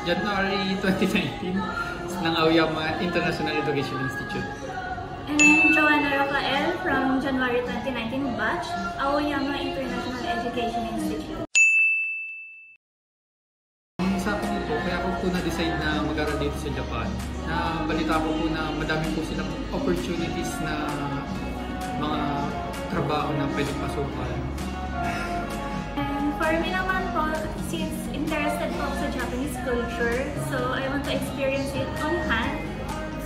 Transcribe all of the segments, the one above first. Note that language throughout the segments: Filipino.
January 2019 ng Aoyama International Education Institute. And I'm Joanna Rafael from January 2019 batch, Aoyama International Education Institute. Sa akin po, kaya ako po na-decide na mag-aral dito sa Japan. Na balita ko po na madami po silang opportunities na mga trabaho na pwedeng pasukan. And for me naman po, since interested po ako sa Japanese culture, so I want to experience it on hand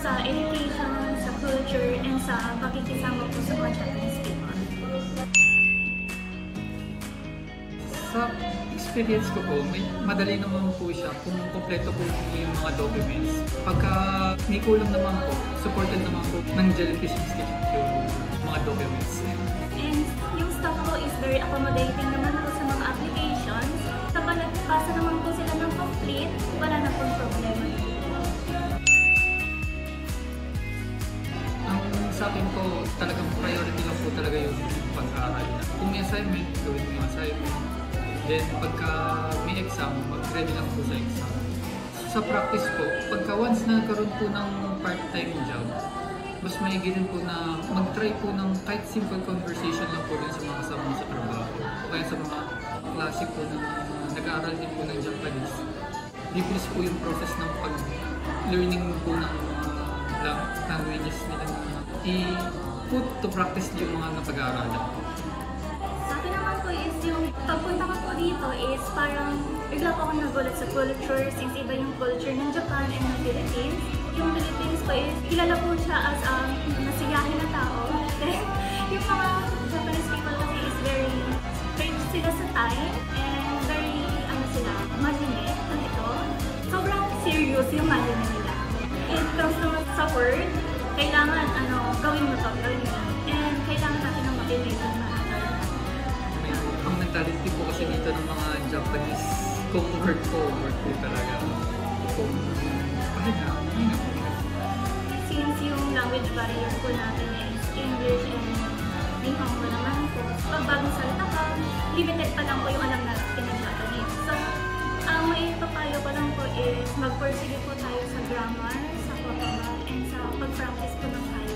sa education, sa culture, and sa pakikisama po sa mga Japanese people. Sa experience ko po, madali naman po siya kung kompleto po yung mga documents. Pagka may kulang naman po, supported naman po ng Jellyfish Institute yung mga documents. And yung staff po is very accommodating naman po sa mga applications. Kapag nagpasa naman po sila ng complete, wala na pong problema. Sa akin po, talagang priority lang po talaga yung pag-aaral. Kung may assignment, gawin mo yung assignment. Then pagka may exam, mag-ready lang po sa exam. Sa practice po, pagka once na nagkaroon po ng part-time job, mas maigi din po na mag-try po ng kahit simple conversation lang po din sa mga kasama sa trabaho. Kaya sa mga klase po na nag-aaral din po ng Japanese, difference po yung process ng pag-learning po ng languages nila na i-put to practice yung mga napag-aaralan. Sa akin naman po is yung pagpunta ko po dito is parang bigla po ako nagulat sa culture since iba yung culture ng Japan and ng Philippines. Yung Philippines po is kilala po siya as masiyahin na tao. Then yung mga Japanese people kasi is very strict sila sa time and very malinit ito. Sobrang serious yung malinit nila. It comes naman sa word, kailangan gawin mo to, gawin mo. And kailangan natin ng makinig ng mahagal. Ang mentality po kasi dito ng mga Japanese, kung work po talaga. Kung Since yung language barrier po natin is English and Nihongo naman po, pag bagong salita ka, limited pa lang po yung alam natin ng Japanese. So, ang may papayo ko lang po is mag-pursige po tayo sa grammar, sa kotoba, and sa pag-practice po ng tayo.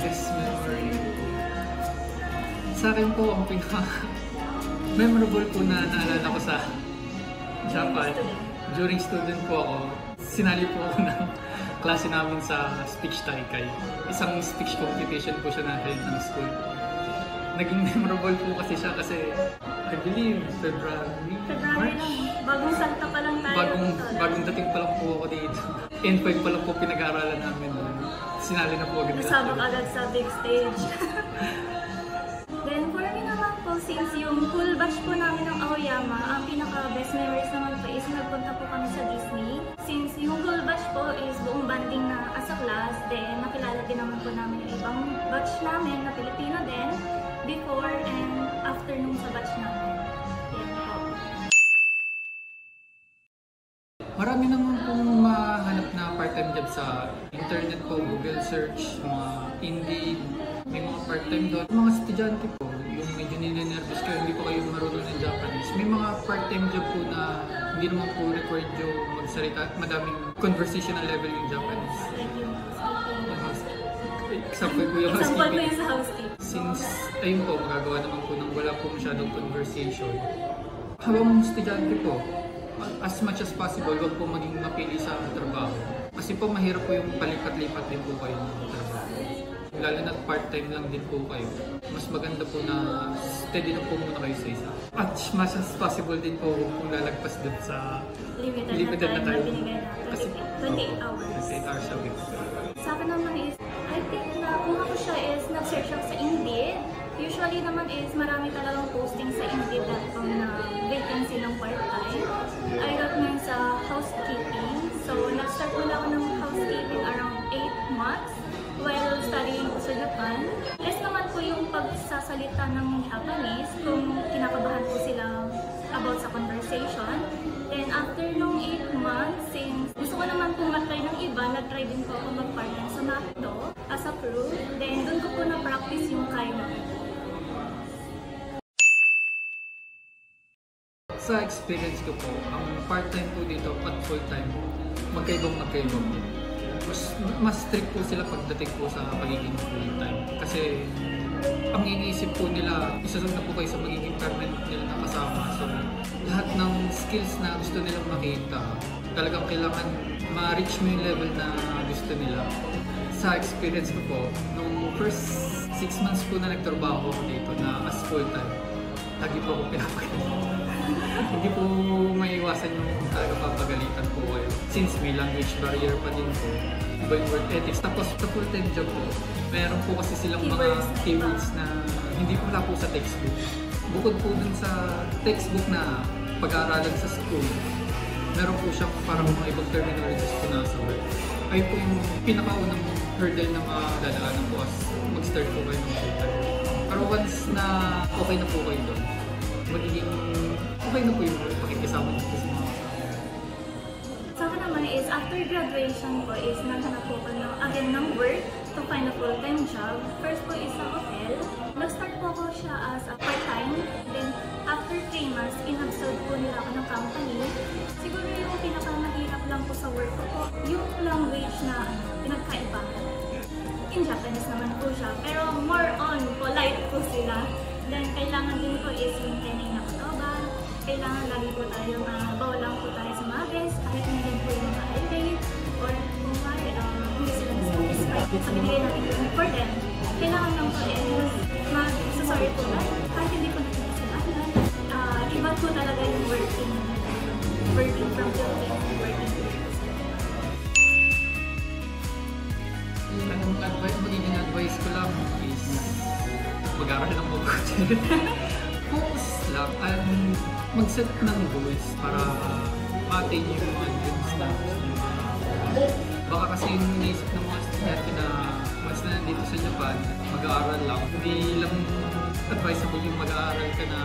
Best memory. Sa akin po, ang pinaka-memorable po na naalala ko sa Japan, during student po ako, sinali po ako ng klase namin sa speech taikai. Isang speech competition po siya na held ng school. Naging memorable po kasi siya kasi I believe February March? Bagong salta pa lang tayo. Bagong dating pa lang po ako dito. N5 pa lang po pinag-aaralan namin. Sinali na po agad. Nasabak agad sa big stage. Then for me naman po, since yung full batch po namin ng Aoyama, ang pinaka-best memories naman po is nagpunta po kami sa Disney. Since yung full batch po is buong banding na as a class, then nakilala din naman po namin yung ibang batch namin na Pilipino din, before and after nung sa batch namin. Yan po. Marami naman pong mahanap na part-time job sa internet po, Google search, mga Indeed, may mga part-time doon. Mga estudyante po, yung medyo nilinervous kayo, hindi po kayo marunong ng Japanese. May mga part-time job po na hindi naman po required yung magsalita at madaming conversational level yung Japanese. Example po yung housekeeping. Since ayun po, magagawa naman po nang wala po masyadong conversation. Habang estudyante po, as much as possible, huwag po maging mapili sa trabaho. Kasi po mahirap po yung palipat-lipat din po kayo ng trabaho. Lalo na part-time lang din po kayo. Mas maganda po na steady na po muna kayo sa isa. At as much as possible din po kung lalagpas din sa limited na time. Kasi 28 hours. 28 hours a week. Sa akin naman is, I think na kung ako siya is nag-search ako sa Indeed. Usually naman is marami talagang posting sa Indeed.com na vacancy ng part-time. I got mine sa housekeeping. So, nag-start muna ako ng housekeeping around 8 months while studying sa Japan. Less naman po yung pagsasalita ng Japanese kung kinakabahan po sila about sa conversation. Then after nung 8 months, since gusto ko naman po matry ng iba, nag-try din po ako mag-part-time sa McDo as a crew. Then doon ko po na-practice yung kaya Sa experience ko po, ang part-time po dito at full-time, magkaibang po. Mas strict po sila pagdating po sa pagiging full-time. Kasi ang iniisip po nila, isasunod na po kayo sa magiging permanent nila na kasama. So, lahat ng skills na gusto nilang makita, talagang kailangan ma-reach mo yung level na gusto nila. Sa experience ko po, nung first 6 months po na nagtrabaho ko dito na as full-time, lagi po ako pinapagalit. Hindi po maiwasan yung talaga papagalitan po kayo. Since may language barrier pa din po, iba yung work ethics. Tapos sa full-time job po, meron po kasi silang mga keywords na hindi po wala po sa textbook. Bukod po dun sa textbook na pag-aaralan sa school, meron po siyang parang mga ibang terminologies po nasa work. Ay po yung pinakaunang hurdle na madadaanan po as mag-start po kayo ng full-time. Pero once na okay na po kayo doon, magiging okay na po yung pakikisama niyo po sa mga kasama. Sa akin naman is, after graduation ko is naghanap po again ng work to find a full-time job. First po is sa hotel. Nag-start po ako siya as a part-time. Then, after 3 months, in-absorb po nila ako ng company. Siguro yung pinakamahirap lang po sa work ko po, yung language na pinagkaiba. In Japanese naman po siya, pero more on polite po sila. Then, kailangan din po is maintaining na kotoba. Kailangan lagi po tayo bawalan po tayo sa mga guests, kahit hindi po yung mga elevate, or kung hindi sila satisfied sa binigay natin yung for them. Kailangan lang po is mag-sorry po na, kahit hindi po natin kasalanan. Iba po talaga yung working from Philippines and working Philippines. Magiging advice ko lang is mag-aaral ng mabuti. Focus lang at mag-set ng goals para ma-attain yung mga dreams na baka kasi yung iniisip ng mga estudyante na once na nandito sa Japan, mag-aaral lang. Hindi lang advisable yung mag-aaral ka na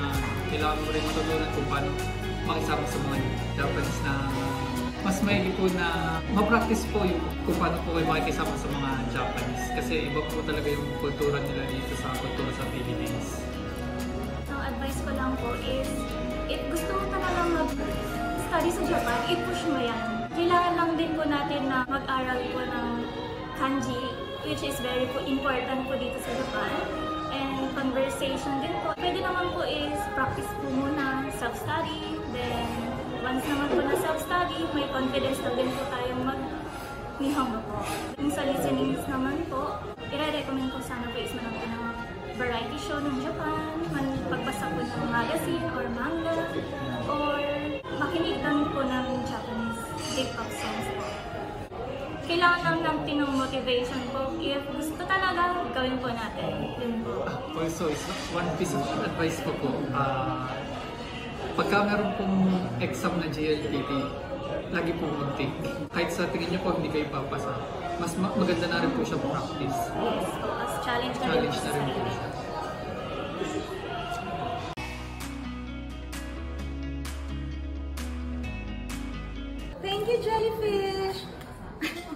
kailangan mo rin matutunan kung paano makisama sa mga Japanese na mas maigi po na ma-practice po yung kung paano po kayo makikisama sa mga Japanese. Kasi iba po talaga yung kultura nila dito sa kultura sa Philippines. Ang advice ko lang po is, if gusto mo talaga mag-study sa Japan, i-push mo yan. Kailangan lang din po natin na mag-aral po ng kanji, which is very important po dito sa Japan. And conversation din po. Pwede naman po is practice po muna, self-study. Then, once naman po na self-study, may confidence na din po tayong mag-Nihongo po. Yung sa listenings naman po, i-recommend ko sana po is manood ng variety show ng Japan, pagbasa po ng magazine or manga, or makinig kami po ng Japanese K-pop songs po. Kailangan lang natin ng motivation po. If gusto talaga, gawin po natin. Yun po. Also, one piece of advice ko po, pagka meron pong exam na JLPT, lagi po mag-take. Kahit sa tingin nyo po hindi kayo papasa, mas maganda na rin po siya practice. Yes po, as challenge na rin po siya. Thank you, Jellyfish!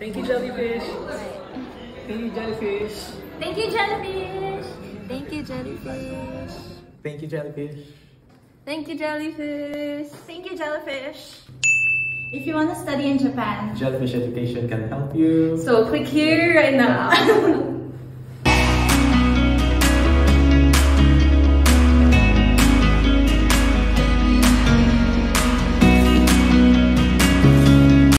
Thank you, Jellyfish! Thank you, Jellyfish! Thank you, Jellyfish! Thank you, Jellyfish! Thank you, Jellyfish! Thank you, Jellyfish! Thank you, Jellyfish! If you want to study in Japan, Jellyfish Education can help you. so click here right now.